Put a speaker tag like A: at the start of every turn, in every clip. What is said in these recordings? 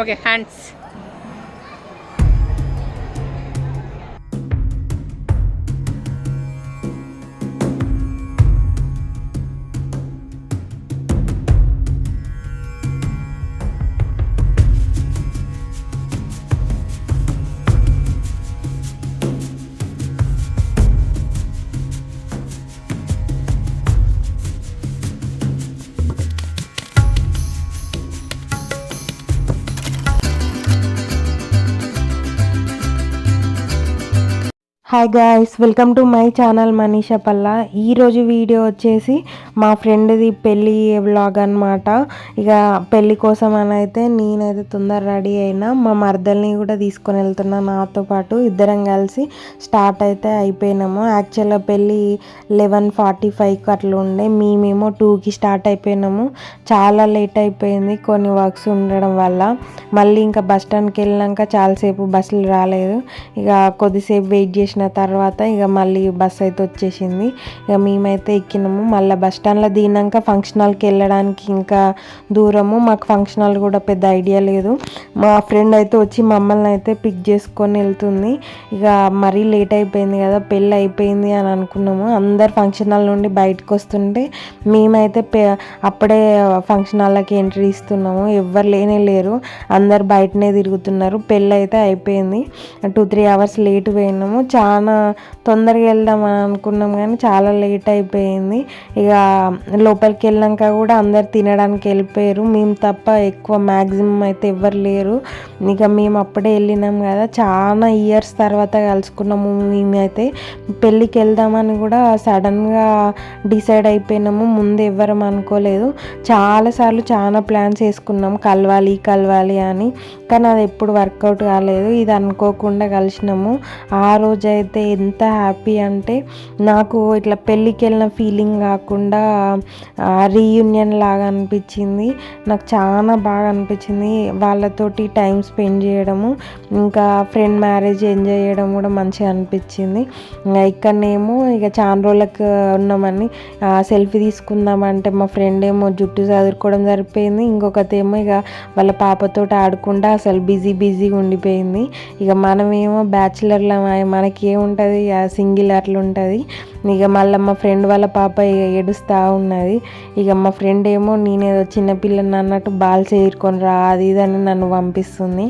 A: Okay hands.
B: Hi guys, welcome to my channel Manisha Palla. ఈరోజు video వచ్చేసి మా ఫ్రెండ్ది పెళ్ళి వ్లాగ్ అనమాట. ఇక పెళ్ళి కోసం అని అయితే నేనైతే తొందర రెడీ అయినా, మా మరదల్ని కూడా తీసుకొని వెళ్తున్నా నాతో పాటు. ఇద్దరం కలిసి స్టార్ట్ అయితే అయిపోయినాము. యాక్చువల్గా పెళ్ళి 11:45కి అట్లా ఉండే, మేమేమో 2కి స్టార్ట్ అయిపోయినాము. చాలా లేట్ అయిపోయింది కొన్ని వర్క్స్ ఉండడం వల్ల. మళ్ళీ ఇంకా బస్ స్టాండ్కి వెళ్ళినాక చాలాసేపు బస్సులు రాలేదు. ఇక కొద్దిసేపు వెయిట్ చేసిన తర్వాత ఇక మళ్ళీ బస్ అయితే వచ్చేసింది. ఇక మేమైతే ఎక్కినాము. మళ్ళీ బస్ స్టాండ్లో దిగినాక ఫంక్షన్ హాల్కి వెళ్ళడానికి ఇంకా దూరము. మాకు ఫంక్షన్ హాల్ కూడా పెద్ద ఐడియా లేదు. మా ఫ్రెండ్ అయితే వచ్చి మమ్మల్ని అయితే పిక్ చేసుకొని వెళ్తుంది. ఇక మరీ లేట్ అయిపోయింది కదా, పెళ్ళి అయిపోయింది అని అనుకున్నాము. అందరు ఫంక్షన్ హాల్ నుండి బయటకు వస్తుంటే మేమైతే అప్పుడే ఫంక్షన్ హాల్కి ఎంట్రీ ఇస్తున్నాము. ఎవ్వరు లేరు, అందరు బయటనే తిరుగుతున్నారు. పెళ్ళి అయితే అయిపోయింది. 2-3 అవర్స్ లేట్ పోయినాము. చాలా తొందరగా వెళ్దాం అని అనుకున్నాం కానీ చాలా లేట్ అయిపోయింది. ఇక లోపలికి వెళ్ళాక కూడా అందరు తినడానికి వెళ్ళిపోయారు, మేము తప్ప ఎక్కువ మ్యాక్సిమం అయితే ఎవ్వరు లేరు. ఇక మేము అప్పుడే వెళ్ళినాం కదా, చాలా ఇయర్స్ తర్వాత కలుసుకున్నాము. మేమైతే పెళ్ళికి వెళ్దామని కూడా సడన్గా డిసైడ్ అయిపోయినాము. ముందు ఎవ్వరం అనుకోలేదు. చాలాసార్లు చాలా ప్లాన్స్ వేసుకున్నాం కలవాలి అని, కానీ అది ఎప్పుడు వర్కౌట్ కాలేదు. ఇది అనుకోకుండా కలిసినాము. ఆ రోజు అయితే ఎంత హ్యాపీ అంటే, నాకు ఇట్లా పెళ్ళికి వెళ్ళిన ఫీలింగ్ కాకుండా రీయూనియన్ లాగా అనిపించింది. నాకు చాలా బాగా అనిపించింది. వాళ్ళతోటి టైం స్పెండ్ చేయడము, ఇంకా ఫ్రెండ్ మ్యారేజ్ ఎంజాయ్ చేయడం కూడా మంచిగా అనిపించింది. ఇక్కడనేమో ఇక చాలా రోజులకు ఉన్నామని సెల్ఫీ తీసుకుందామంటే మా ఫ్రెండ్ ఏమో జుట్టు చదువుకోవడం సరిపోయింది, ఇంకొకతేమో ఇక వాళ్ళ పాపతో ఆడుకుంటా అసలు బిజీగా ఉండిపోయింది. ఇక మనమేమో బ్యాచులర్ల మనకి ఏముంటుంది, సింగిల్ అట్లా ఉంటుంది. ఇక మళ్ళీ మా ఫ్రెండ్ వాళ్ళ పాప ఇక ఏడుస్తూ ఉన్నది. ఇక మా ఫ్రెండ్ ఏమో నేనేదో చిన్నపిల్లని అన్నట్టు బాల్స్ ఏరుకొని రా అది ఇదని నన్ను పంపిస్తుంది.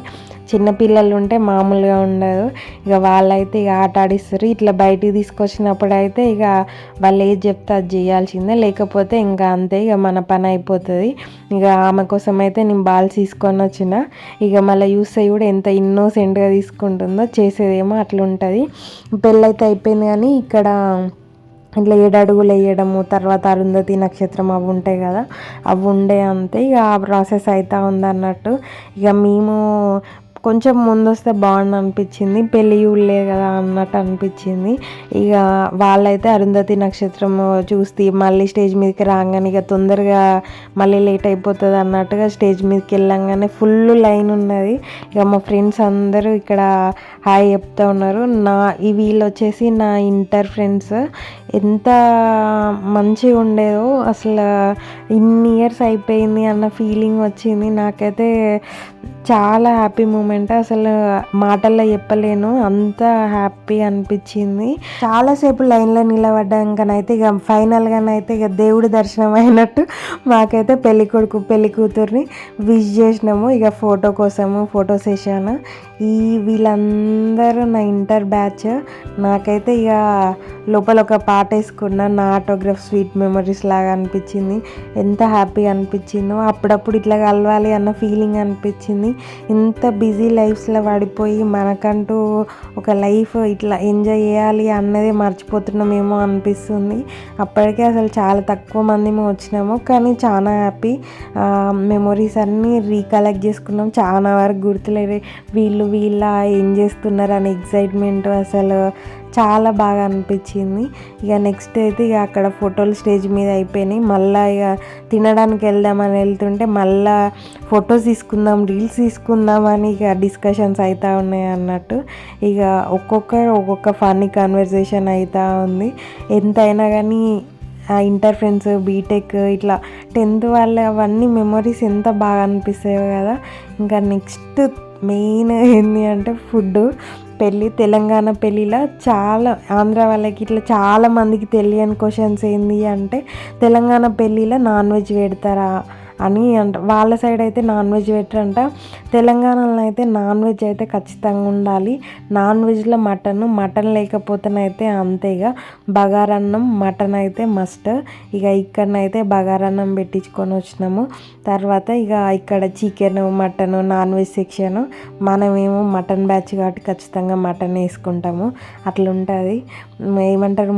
B: చిన్నపిల్లలు ఉంటే మామూలుగా ఉండదు. ఇక వాళ్ళైతే ఇక ఆట ఆడిస్తారు. ఇట్లా బయటికి తీసుకొచ్చినప్పుడు అయితే ఇక వాళ్ళు ఏది చెప్తే అది చేయాల్సిందే, లేకపోతే ఇంకా అంతే, ఇక మన పని అయిపోతుంది. ఇక ఆమె కోసం అయితే నేను బాల్స్ తీసుకొని వచ్చిన. ఇక మళ్ళీ చూస్తే కూడా ఎంత ఇన్నోసెంట్గా తీసుకుంటుందో, చేసేదేమో అట్లా ఉంటుంది. పెళ్ళైతే అయిపోయింది కానీ ఇక్కడ ఇట్లా 7 అడుగులు వేయడము, తర్వాత అరుంధతి నక్షత్రం అవి ఉంటాయి కదా, అవి ఉండే అంతే. ఇక ఆ ప్రాసెస్ అవుతా ఉందన్నట్టు. ఇక మేము కొంచెం ముందు వస్తే బాగుండు అనిపించింది, పెళ్ళి ఊళ్ళే కదా అన్నట్టు అనిపించింది. ఇక వాళ్ళైతే అరుంధతి నక్షత్రం చూస్తే మళ్ళీ స్టేజ్ మీదకి రాగానే ఇక తొందరగా మళ్ళీ లేట్ అయిపోతుంది అన్నట్టుగా స్టేజ్ మీదకి వెళ్ళంగానే ఫుల్ లైన్ ఉన్నది. ఇక మా ఫ్రెండ్స్ అందరూ ఇక్కడ హాయ్ చెప్తూ ఉన్నారు. వీళ్ళు వచ్చేసి నా ఇంటర్ ఫ్రెండ్స్. ఎంత మంచిగా ఉండేదో అసలు, ఇన్ని ఇయర్స్ అయిపోయింది అన్న ఫీలింగ్ వచ్చింది నాకైతే. చాలా హ్యాపీ మూమెంట్, అసలు మాటల్లో చెప్పలేను, అంత హ్యాపీ అనిపించింది. చాలాసేపు లైన్లో నిలబడ్డాకనైతే ఇక ఫైనల్గానైతే ఇక దేవుడి దర్శనం అయినట్టు మాకైతే పెళ్ళి కొడుకు పెళ్ళి కూతుర్ని విష్ చేసినాము. ఇక ఫోటో కోసము ఫోటో సెషన్. వీళ్ళందరూ నా ఇంటర్ బ్యాచ్. నాకైతే ఇక లోపల ఒక పాట వేసుకున్నా, నా ఆటోగ్రాఫ్ స్వీట్ మెమరీస్ లాగా అనిపించింది. ఎంత హ్యాపీ అనిపించిందో, అప్పుడప్పుడు ఇట్లా కలవాలి అన్న ఫీలింగ్ అనిపించింది. ఇంత బిజీ లైఫ్స్లో పడిపోయి మనకంటూ ఒక లైఫ్ ఇట్లా ఎంజాయ్ చేయాలి అన్నదే మర్చిపోతున్నామేమో అనిపిస్తుంది. అప్పటికే అసలు చాలా తక్కువ మందిమో వచ్చినాము, కానీ చాలా హ్యాపీ. మెమొరీస్ అన్నీ రీకలెక్ట్ చేసుకున్నాం. చాలా వరకు గుర్తులేదు, వీళ్ళ ఏం చేస్తున్నారు అనే ఎగ్జైట్మెంట్ అసలు చాలా బాగా అనిపించింది. ఇక నెక్స్ట్ అయితే ఇక అక్కడ ఫోటోలు స్టేజ్ మీద అయిపోయినాయి. మళ్ళీ ఇక తినడానికి వెళ్దామని వెళ్తుంటే మళ్ళీ ఫొటోస్ తీసుకుందాం, రీల్స్ తీసుకుందాం అని ఇక డిస్కషన్స్ అవుతూ ఉన్నాయి అన్నట్టు. ఇక ఒక్కొక్క ఫన్నీ కన్వర్జేషన్ అవుతూ ఉంది. ఎంతైనా కానీ ఇంటర్ ఫ్రెండ్స్, బీటెక్ ఇట్లా 10th వాళ్ళ అవన్నీ మెమరీస్ ఎంత బాగా అనిపిస్తాయో కదా. ఇంకా నెక్స్ట్ మెయిన్ ఏంటి అంటే ఫుడ్. తెలంగాణ పెళ్ళిలో చాలా ఆంధ్ర వాళ్ళకి ఇట్లా చాలా మందికి తెలియని క్వశ్చన్స్ ఏంటి అంటే తెలంగాణ పెళ్ళిలో నాన్ వెజ్ పెడతారా అని అంట. వాళ్ళ సైడ్ అయితే నాన్ వెజ్ పెట్టరంట, తెలంగాణలో అయితే నాన్ వెజ్ అయితే ఖచ్చితంగా ఉండాలి. నాన్ వెజ్లో మటన్ లేకపోతేనైతే అంతేగా బగారన్నం, మటన్ అయితే మస్ట్. ఇక ఇక్కడనైతే బగారన్నం పెట్టించుకొని వచ్చినాము. తర్వాత ఇక ఇక్కడ chicken, mutton, non veg section. మనమేమో మటన్ బ్యాచ్ కాబట్టి ఖచ్చితంగా మటన్ వేసుకుంటాము. అట్లా ఉంటుంది. ఏమంటారు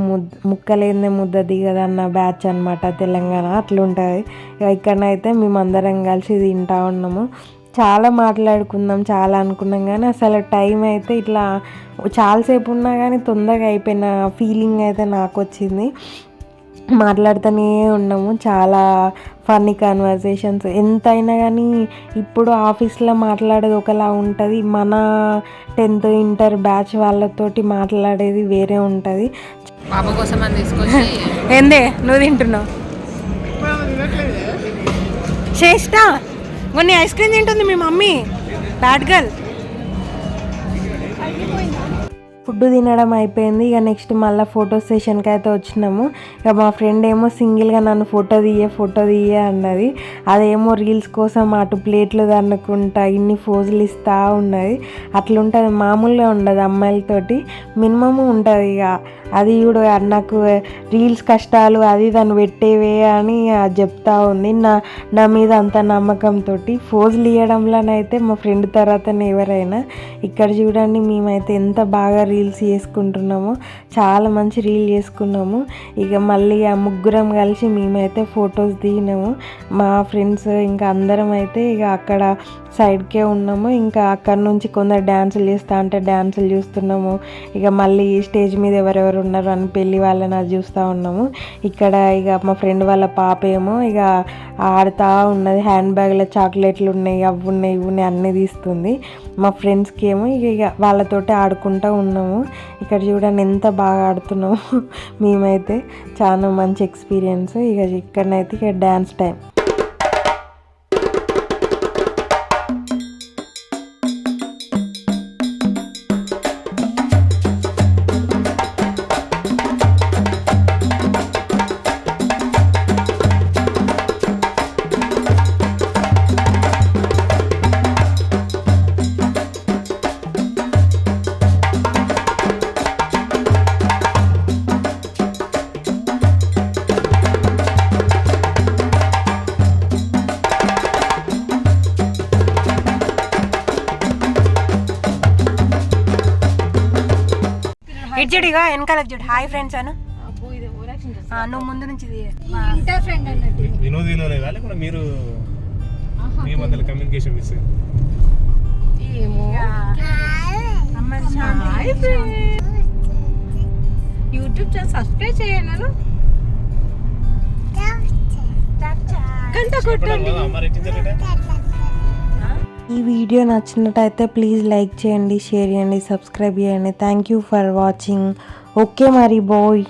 B: ముక్కలేందే ముద్ద దిగదన్న బ్యాచ్ అనమాట తెలంగాణ. అట్లా ఉంటుంది. ఇక్కడనైతే మేమందరం కలిసి తింటా ఉన్నాము. చాలా మాట్లాడుకుందాం, చాలా అనుకున్నాం కానీ అసలు టైం అయితే ఇట్లా చాలాసేపు ఉన్నా కానీ తొందరగా అయిపోయిన ఫీలింగ్ అయితే నాకు వచ్చింది. మాట్లాడుతూనే ఉన్నాము. చాలా ఫన్నీ కన్వర్జేషన్స్. ఎంతైనా కానీ ఇప్పుడు ఆఫీస్లో మాట్లాడేది ఒకలా ఉంటుంది, మన 10th ఇంటర్ బ్యాచ్ వాళ్ళతోటి మాట్లాడేది వేరే ఉంటుంది.
A: బాబా కోసం అని తీసుకొచ్చి
B: ఏందే నువ్వు తింటున్నావు? చేష్ట కొన్ని ఐస్ క్రీమ్ తింటుంది మీ మమ్మీ. Bad girl. ఫుడ్ తినడం అయిపోయింది. ఇక నెక్స్ట్ మళ్ళీ ఫోటో సెషన్కి అయితే వచ్చినాము. ఇక మా ఫ్రెండ్ ఏమో సింగిల్గా నన్ను ఫోటో తీయ అన్నది. అదేమో రీల్స్ కోసం అటు ప్లేట్లు దన్నుకుంటా ఇన్ని ఫోజులు ఇస్తూ ఉన్నది. అట్లుంటుంది, మామూలుగా ఉండదు అమ్మాయిలతోటి, మినిమమ్ ఉంటుంది. ఇక అది కూడా నాకు రీల్స్ కష్టాలు అది దాన్ని పెట్టేవే అని చెప్తా ఉంది. నా మీద అంత నమ్మకంతో ఫోజులు ఇవ్వడంలోనైతే మా ఫ్రెండ్ తర్వాతనే ఎవరైనా. ఇక్కడ చూడండి మేమైతే ఎంత బాగా రీల్స్ చేసుకుంటున్నాము, చాలా మంచి రీల్ చేసుకున్నాము. ఇక మళ్ళీ ఆ ముగ్గురం కలిసి మేమైతే ఫొటోస్ దిగినాము. మా ఫ్రెండ్స్ ఇంకా అందరం అయితే ఇక అక్కడ సైడ్కే ఉన్నాము. ఇంకా అక్కడ నుంచి కొందరు డ్యాన్సులు చేస్తా అంటే డ్యాన్సులు చూస్తున్నాము. ఇక మళ్ళీ స్టేజ్ మీద ఎవరెవరు ఉన్నారు అని పెళ్ళి వాళ్ళని అది చూస్తూ ఉన్నాము. ఇక్కడ ఇక మా ఫ్రెండ్ వాళ్ళ పాప ఏమో ఇక ఆడుతూ ఉన్నది. హ్యాండ్ బ్యాగ్లో చాక్లెట్లు ఉన్నాయి, అవి ఉన్నాయి, ఇవి ఉన్నాయి అన్నీ తీస్తుంది. మా ఫ్రెండ్స్కి ఏమో ఇక వాళ్ళతోటి ఆడుకుంటూ ఉన్నాము. ఇక్కడ చూడండి ఎంత బాగా ఆడుతున్నాము మేమైతే. చాలా మంచి ఎక్స్పీరియన్స్. ఇక ఇక్కడనైతే ఇక డ్యాన్స్ టైం. ఎడ్జుడిగా వెనకాల చూడు. హాయ్ ఫ్రెండ్స్ అను. నువ్వు ముందు నుంచి
C: మీరు మీ మధ్యలో communication miss
A: YouTube channel subscribe చేయండి. గంట కొట్టండి.
B: ఈ వీడియో నచ్చినట్టయితే ప్లీజ్ లైక్ చేయండి, షేర్ చేయండి, సబ్స్క్రైబ్ చేయండి. Thank you for watching. Okay మరి బాయ్.